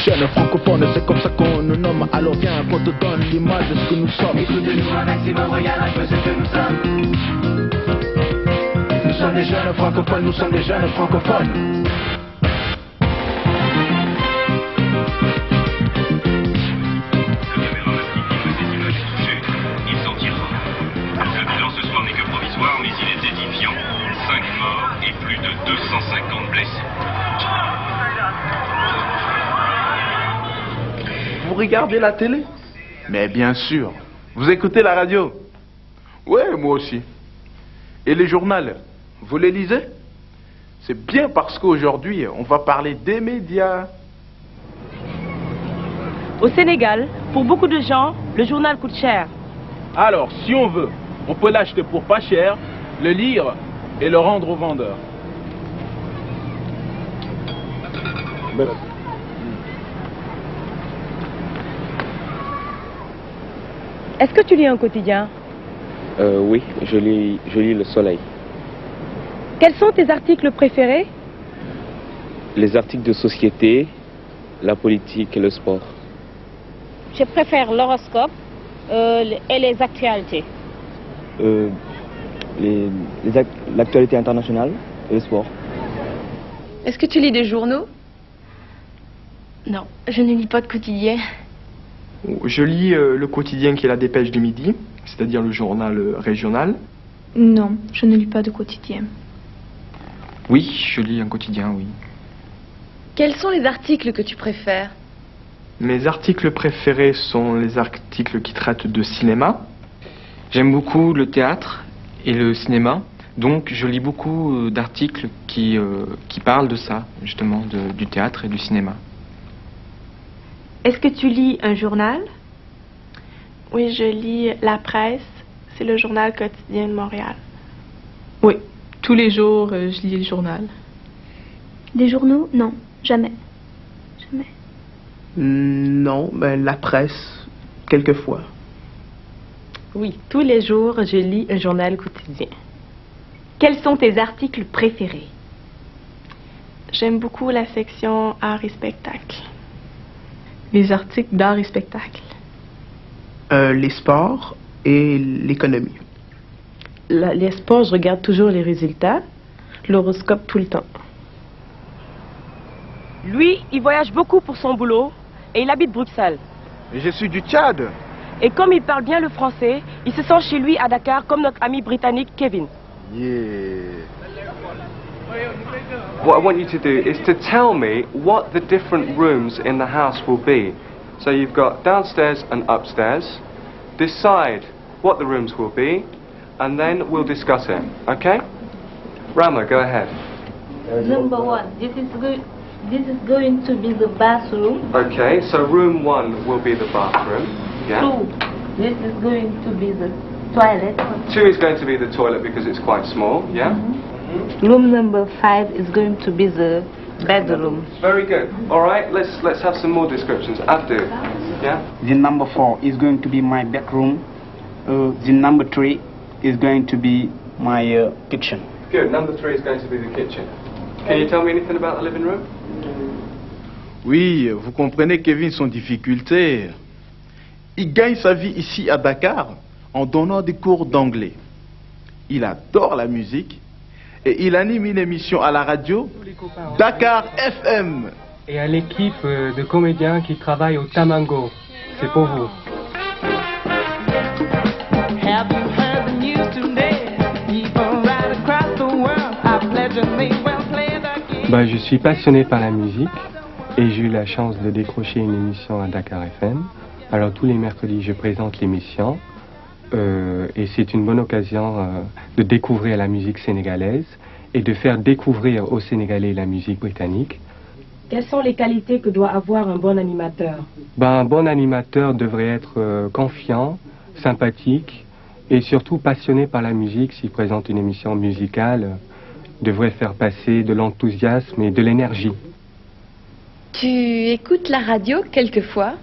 Jeunes francophones, c'est comme ça qu'on nous nomme. Alors viens qu'on te donne l'image de ce que nous sommes. Écoute-nous un maximum, regarde un peu ce que nous sommes. Nous sommes des jeunes francophones, nous sommes des jeunes francophones. Mais il est édifiant. 5 morts et plus de 250 blessés. Vous regardez la télé? Mais bien sûr. Vous écoutez la radio? Ouais, moi aussi. Et les journaux, vous les lisez? C'est bien parce qu'aujourd'hui, on va parler des médias. Au Sénégal, pour beaucoup de gens, le journal coûte cher. Alors, si on veut, on peut l'acheter pour pas cher, le lire et le rendre au vendeur. Est-ce que tu lis un quotidien? Oui, je lis Le Soleil. Quels sont tes articles préférés? Les articles de société, la politique et le sport. Je préfère l'horoscope et les actualités. L'actualité internationale et le sport. Est-ce que tu lis des journaux? Non, je ne lis pas de quotidien. Je lis le quotidien qui est la Dépêche du Midi, c'est-à-dire le journal régional. Non, je ne lis pas de quotidien. Oui, je lis un quotidien, oui. Quels sont les articles que tu préfères? Mes articles préférés sont les articles qui traitent de cinéma. J'aime beaucoup le théâtre et le cinéma, donc je lis beaucoup d'articles qui parlent de ça, justement, du théâtre et du cinéma. Est-ce que tu lis un journal? Oui, je lis La Presse, c'est le journal quotidien de Montréal. Oui, tous les jours, je lis le journal. Des journaux? Non, jamais. Jamais. Non, ben, La Presse, quelquefois. Oui, tous les jours, je lis un journal quotidien. Quels sont tes articles préférés? J'aime beaucoup la section art et spectacle. Les articles d'art et spectacle. Les sports et l'économie. Les sports, je regarde toujours les résultats. L'horoscope tout le temps. Lui, il voyage beaucoup pour son boulot et il habite Bruxelles. Et je suis du Tchad. Et comme il parle bien le français, il se sent chez lui à Dakar comme notre ami britannique Kevin. Yeah. What I want you to do is to tell me what the different rooms in the house will be. So you've got downstairs and upstairs. Decide what the rooms will be, and then we'll discuss it. Okay? Rama, go ahead. Number 1, this is going to be the bathroom. Okay, so room 1 will be the bathroom. Yeah. 2, this is going to be the toilet. 2 is going to be the toilet because it's quite small. Yeah. Room number 5 is going to be the bedroom. Very good. All right, let's have some more descriptions. Abdu. Yeah. The number 4 is going to be my bedroom. The number 3 is going to be my kitchen. Good. Number 3 is going to be the kitchen. Can you tell me anything about the living room? Oui, vous comprenez Kevin son difficulté. Il gagne sa vie ici à Dakar en donnant des cours d'anglais. Il adore la musique et il anime une émission à la radio, Dakar FM. Et à l'équipe de comédiens qui travaillent au Tamango. C'est pour vous. Je suis passionné par la musique et j'ai eu la chance de décrocher une émission à Dakar FM. Alors tous les mercredis je présente l'émission et c'est une bonne occasion de découvrir la musique sénégalaise et de faire découvrir aux Sénégalais la musique britannique. Quelles sont les qualités que doit avoir un bon animateur? Un bon animateur devrait être confiant, sympathique et surtout passionné par la musique. S'il présente une émission musicale, devrait faire passer de l'enthousiasme et de l'énergie. Tu écoutes la radio quelquefois?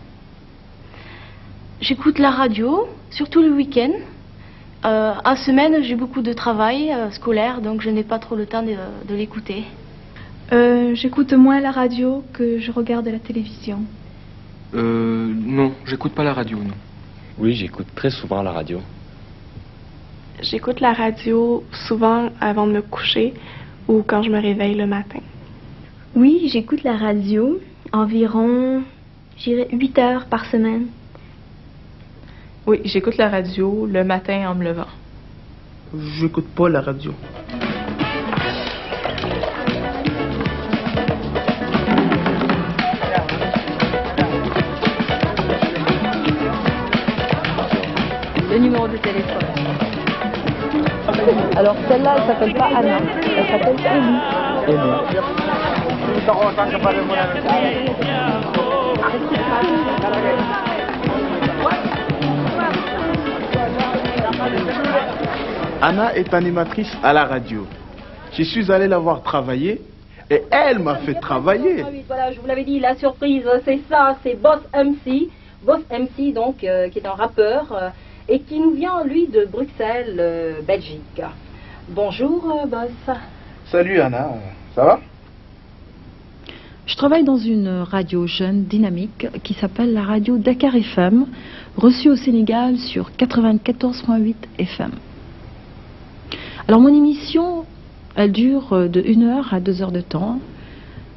J'écoute la radio, surtout le week-end. En semaine, j'ai beaucoup de travail scolaire, donc je n'ai pas trop le temps de l'écouter. J'écoute moins la radio que je regarde la télévision. Non, j'écoute pas la radio, non. Oui, j'écoute très souvent la radio. J'écoute la radio souvent avant de me coucher ou quand je me réveille le matin. Oui, j'écoute la radio environ, je dirais, 8 heures par semaine. Oui, j'écoute la radio le matin en me levant. J'écoute pas la radio. Le numéro de téléphone. Alors celle-là, elle s'appelle pas Anna, elle s'appelle Ellie. Anna est animatrice à la radio. Je suis allé la voir travailler et elle m'a fait travailler. Voilà, je vous l'avais dit, la surprise, c'est ça, c'est Boss MC. Boss MC, donc, qui est un rappeur et qui nous vient, lui, de Bruxelles, Belgique. Bonjour, Boss. Salut, Anna. Ça va? Je travaille dans une radio jeune, dynamique, qui s'appelle la radio Dakar FM, reçue au Sénégal sur 94.8 FM. Alors mon émission, elle dure de 1 heure à 2 heures de temps,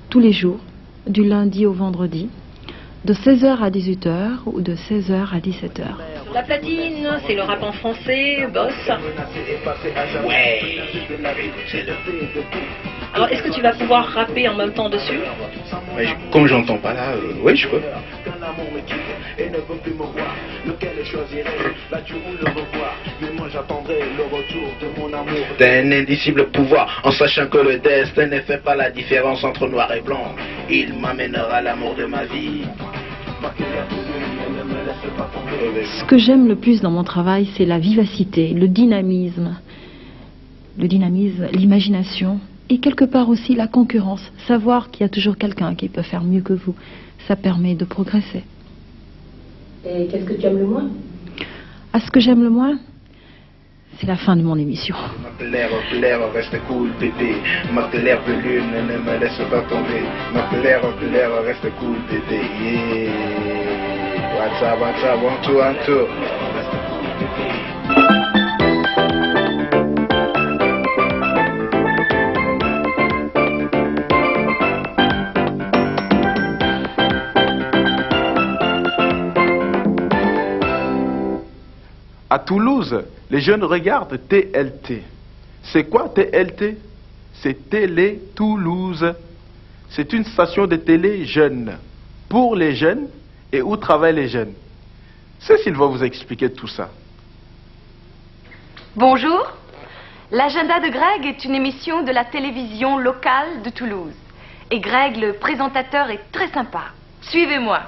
tous les jours, du lundi au vendredi, de 16h à 18h ou de 16h à 17h. La platine, c'est le rap en français, Boss. Ouais, c'est le... Alors, est-ce que tu vas pouvoir rapper en même temps dessus? Ouais, comme j'entends pas là, oui, je peux. T'as un indicible pouvoir, en sachant que le destin ne fait pas la différence entre noir et blanc. Il m'amènera à l'amour de ma vie. Ce que j'aime le plus dans mon travail, c'est la vivacité, le dynamisme, l'imagination et quelque part aussi la concurrence. Savoir qu'il y a toujours quelqu'un qui peut faire mieux que vous, ça permet de progresser. Et qu'est-ce que tu aimes le moins? Ce que j'aime le moins, c'est la fin de mon émission. Ma claire, reste cool, bébé. Ma claire de lune, ne me laisse pas tomber. Ma claire, reste cool, bébé. Yeah. What's up, 1, 2, 1, 2. À Toulouse, les jeunes regardent TLT. C'est quoi TLT? C'est Télé Toulouse. C'est une station de télé jeune, pour les jeunes et où travaillent les jeunes. Cécile va vous expliquer tout ça. Bonjour. L'agenda de Greg est une émission de la télévision locale de Toulouse. Et Greg, le présentateur, est très sympa. Suivez-moi.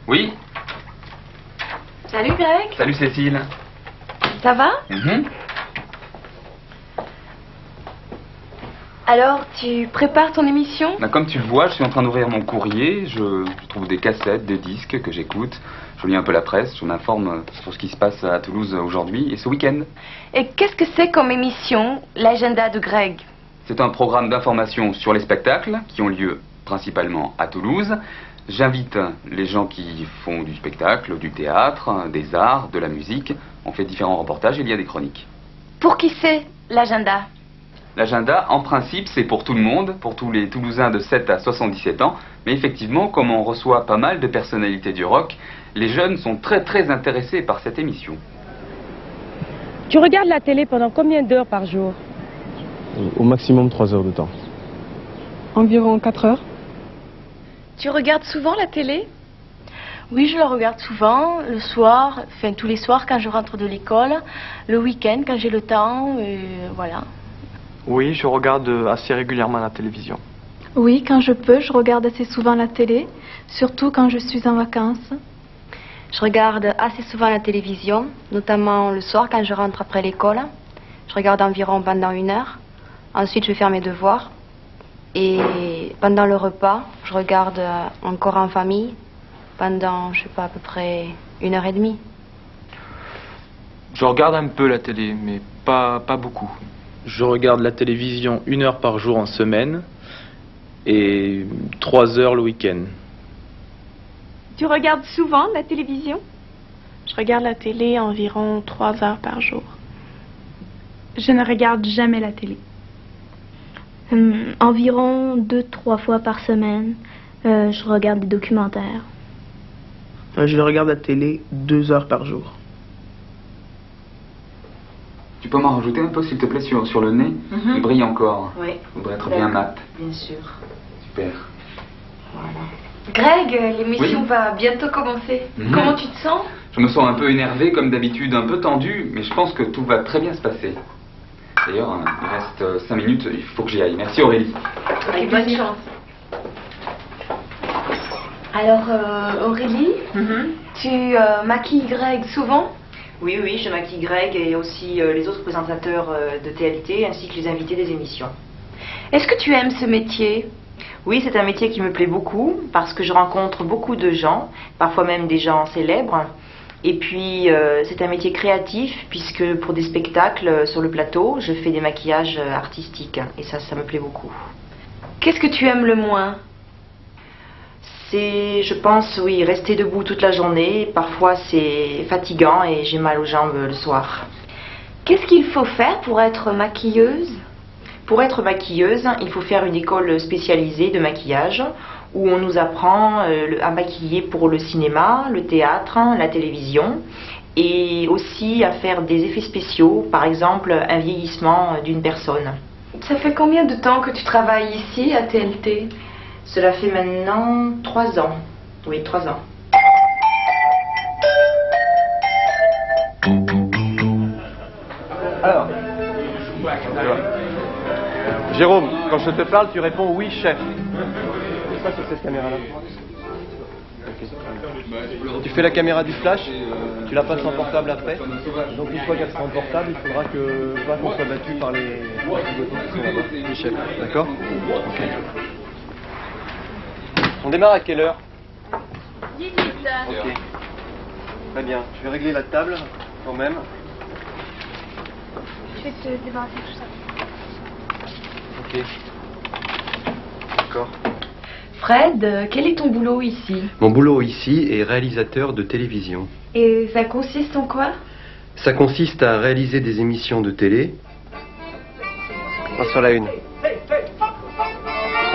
Oui. Salut Greg. Salut Cécile. Ça va? Alors, tu prépares ton émission? Comme tu le vois, je suis en train d'ouvrir mon courrier. Je trouve des cassettes, des disques que j'écoute. Je lis un peu la presse, je m'informe sur ce qui se passe à Toulouse aujourd'hui et ce week-end. Et qu'est-ce que c'est comme émission, l'agenda de Greg? C'est un programme d'information sur les spectacles qui ont lieu principalement à Toulouse. J'invite les gens qui font du spectacle, du théâtre, des arts, de la musique. On fait différents reportages et il y a des chroniques. Pour qui c'est l'agenda? L'agenda, en principe, c'est pour tout le monde, pour tous les Toulousains de 7 à 77 ans. Mais effectivement, comme on reçoit pas mal de personnalités du rock, les jeunes sont très intéressés par cette émission. Tu regardes la télé pendant combien d'heures par jour? Au maximum 3 heures de temps. Environ 4 heures. Tu regardes souvent la télé? Oui, je la regarde souvent, le soir, enfin tous les soirs quand je rentre de l'école, le week-end quand j'ai le temps, voilà. Oui, je regarde assez régulièrement la télévision. Oui, quand je peux, je regarde assez souvent la télé, surtout quand je suis en vacances. Je regarde assez souvent la télévision, notamment le soir quand je rentre après l'école. Je regarde environ pendant 1 heure. Ensuite, je vais faire mes devoirs. Et pendant le repas, je regarde encore en famille pendant, je sais pas, à peu près 1h30. Je regarde un peu la télé, mais pas beaucoup. Je regarde la télévision 1 heure par jour en semaine et 3 heures le week-end. Tu regardes souvent la télévision? Je regarde la télé environ 3 heures par jour. Je ne regarde jamais la télé. Environ 2-3 fois par semaine, je regarde des documentaires. Je regarde la télé 2 heures par jour. Tu peux m'en rajouter un peu, s'il te plaît, sur le nez? Il brille encore. Oui. Il voudrait être bien mat. Bien sûr. Super. Voilà. Greg, l'émission va bientôt commencer. Comment tu te sens? Je me sens un peu énervé, comme d'habitude, un peu tendu, mais je pense que tout va très bien se passer. D'ailleurs, il reste 5 minutes, il faut que j'y aille. Merci Aurélie. Avec bonne chance. Alors, Aurélie, tu maquilles Greg souvent? Oui, oui, je maquille Greg et aussi les autres présentateurs de TLT ainsi que les invités des émissions. Est-ce que tu aimes ce métier? Oui, c'est un métier qui me plaît beaucoup parce que je rencontre beaucoup de gens, parfois même des gens célèbres. Et puis, c'est un métier créatif puisque pour des spectacles sur le plateau, je fais des maquillages artistiques et ça me plaît beaucoup. Qu'est-ce que tu aimes le moins? C'est, je pense, oui, rester debout toute la journée. Parfois, c'est fatigant et j'ai mal aux jambes le soir. Qu'est-ce qu'il faut faire pour être maquilleuse? Pour être maquilleuse, il faut faire une école spécialisée de maquillage où on nous apprend à maquiller pour le cinéma, le théâtre, la télévision et aussi à faire des effets spéciaux, par exemple un vieillissement d'une personne. Ça fait combien de temps que tu travailles ici à TLT? Cela fait maintenant 3 ans. Oui, 3 ans. Alors, Jérôme, quand je te parle, tu réponds oui, chef. C'est quoi sur cette caméra-là? Tu fais la caméra du flash, tu la passes en portable après. Donc une fois qu'elle sera en portable, il faudra qu'on soit battu par les chefs. D'accord? Ok. On démarre à quelle heure? 18h. Ok. Très bien. Je vais régler la table quand même. Je vais te débarrasser tout ça. Ok. D'accord. Fred, quel est ton boulot ici? Mon boulot ici est réalisateur de télévision. Et ça consiste en quoi? Ça consiste à réaliser des émissions de télé. Passe sur la 1.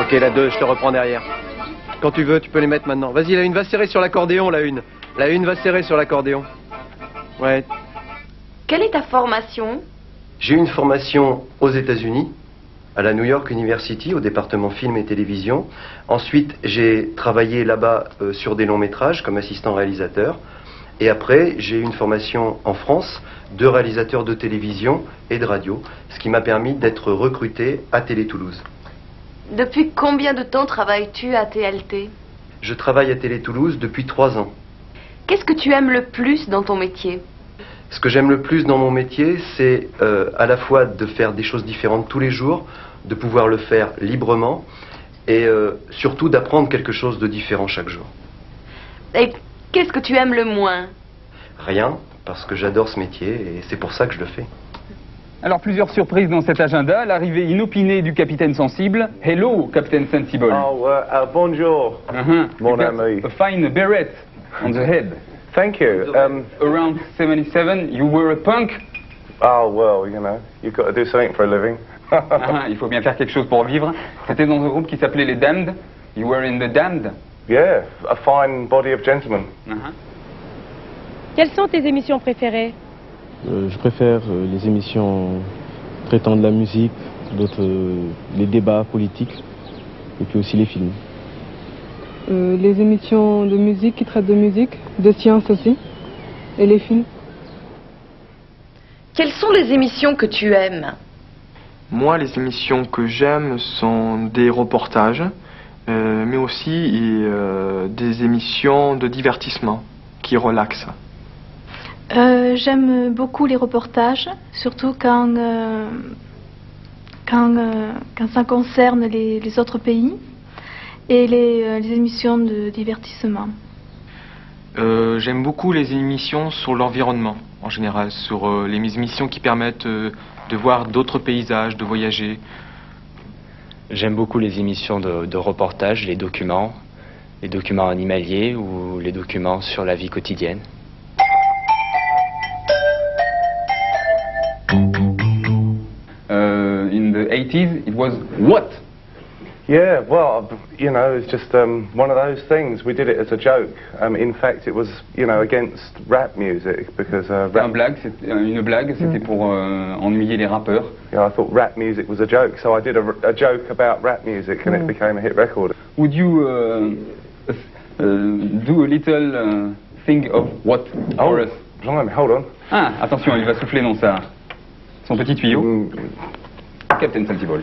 Ok, la 2, je te reprends derrière. Quand tu veux, tu peux les mettre maintenant. Vas-y, la 1, va serrer sur l'accordéon, la 1. La 1 va serrer sur l'accordéon. Ouais. Quelle est ta formation? J'ai eu une formation aux États-Unis, à la New York University, au département film et télévision. Ensuite, j'ai travaillé là-bas sur des longs métrages comme assistant réalisateur. Et après, j'ai eu une formation en France de réalisateur de télévision et de radio, ce qui m'a permis d'être recruté à Télé Toulouse. Depuis combien de temps travailles-tu à TLT? Je travaille à Télé Toulouse depuis 3 ans. Qu'est-ce que tu aimes le plus dans ton métier? Ce que j'aime le plus dans mon métier, c'est à la fois de faire des choses différentes tous les jours, de pouvoir le faire librement et surtout d'apprendre quelque chose de différent chaque jour. Et qu'est-ce que tu aimes le moins? Rien, parce que j'adore ce métier et c'est pour ça que je le fais. Alors, plusieurs surprises dans cet agenda. L'arrivée inopinée du capitaine sensible. Hello, Captain Sensible. Oh, bonjour, mon ami. A fine beret on the head. Thank you. Around 77, you were a punk. Oh, well, you know, you've got to do something for a living. Il faut bien faire quelque chose pour vivre. C'était dans un groupe qui s'appelait les Damned. You were in the Damned. Yeah, a fine body of gentlemen. Quelles sont tes émissions préférées? Je préfère les émissions traitant de la musique, d'autres les débats politiques et puis aussi les films. Les émissions de musique qui traitent de musique, de science aussi, et les films. Quelles sont les émissions que tu aimes? Moi, les émissions que j'aime sont des reportages, mais aussi des émissions de divertissement qui relaxent. J'aime beaucoup les reportages, surtout quand quand ça concerne les autres pays et les émissions de divertissement. J'aime beaucoup les émissions sur l'environnement, en général, sur les émissions qui permettent de voir d'autres paysages, de voyager. J'aime beaucoup les émissions de reportage, les documents animaliers ou les documents sur la vie quotidienne. In the 80s, it was what? Yeah, well, you know, it's just one of those things. We did it as a joke. In fact, it was, you know, against rap music because une blague, c'était pour ennuyer les rappeurs. Yeah, I thought rap music was a joke, so I did a joke about rap music, and it became a hit record. Would you do a little thing of what for us? Blimey, hold on. Ah, attention, il va souffler dans son petit tuyau. Captain Sensible.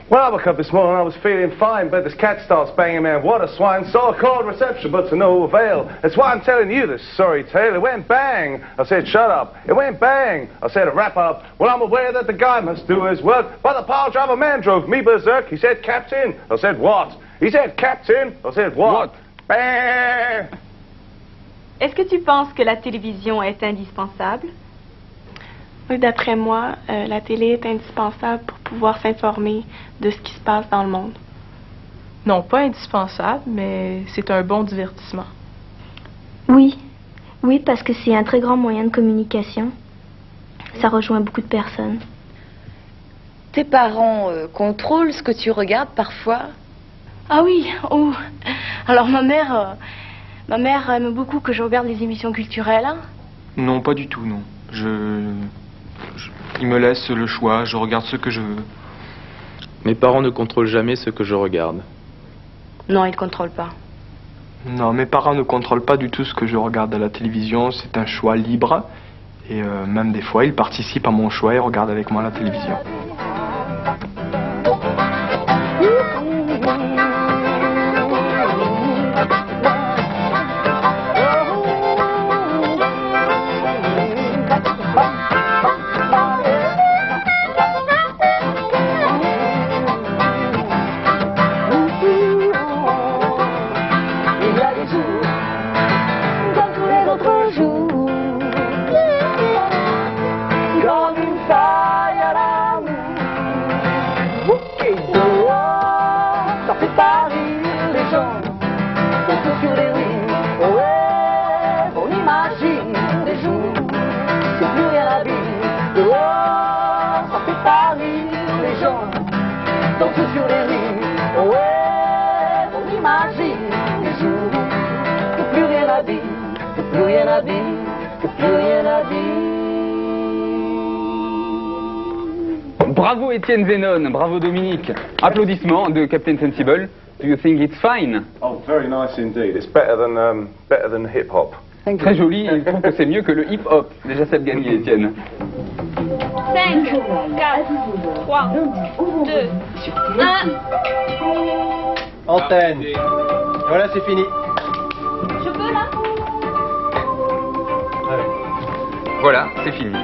Well, I woke up this morning, I was feeling fine, but this cat starts banging me, and what a swine. So I called reception, but to no avail. That's why I'm telling you this sorry tale. It went bang. I said, shut up. It went bang. I said, wrap up. Well, I'm aware that the guy must do his work, but the pile driver man drove me berserk. He said, Captain. I said, what? He said, Captain. I said, what? Bang. Est-ce que tu penses que la télévision est indispensable? Oui, d'après moi, la télé est indispensable pour pouvoir s'informer de ce qui se passe dans le monde. Non, pas indispensable, mais c'est un bon divertissement. Oui, parce que c'est un très grand moyen de communication. Ça rejoint beaucoup de personnes. Tes parents contrôlent ce que tu regardes parfois? Ah oui, oh. Alors ma mère aime beaucoup que je regarde les émissions culturelles. Non, pas du tout, non. Il me laisse le choix, je regarde ce que je veux. Mes parents ne contrôlent jamais ce que je regarde. Non, ils ne contrôlent pas. Non, mes parents ne contrôlent pas du tout ce que je regarde à la télévision, c'est un choix libre. Et même des fois, ils participent à mon choix et regardent avec moi la télévision. Bravo Étienne Zenon, bravo Dominique. Applaudissements de Captain Sensible. Do you think it's fine? Oh, very nice indeed. It's better than hip hop. Très joli, il trouve que c'est mieux que le hip hop. Déjà ça de gagner Étienne. 5, 4, 3, 2, 1. Antenne. Voilà, c'est fini. Je peux là? Voilà, c'est fini.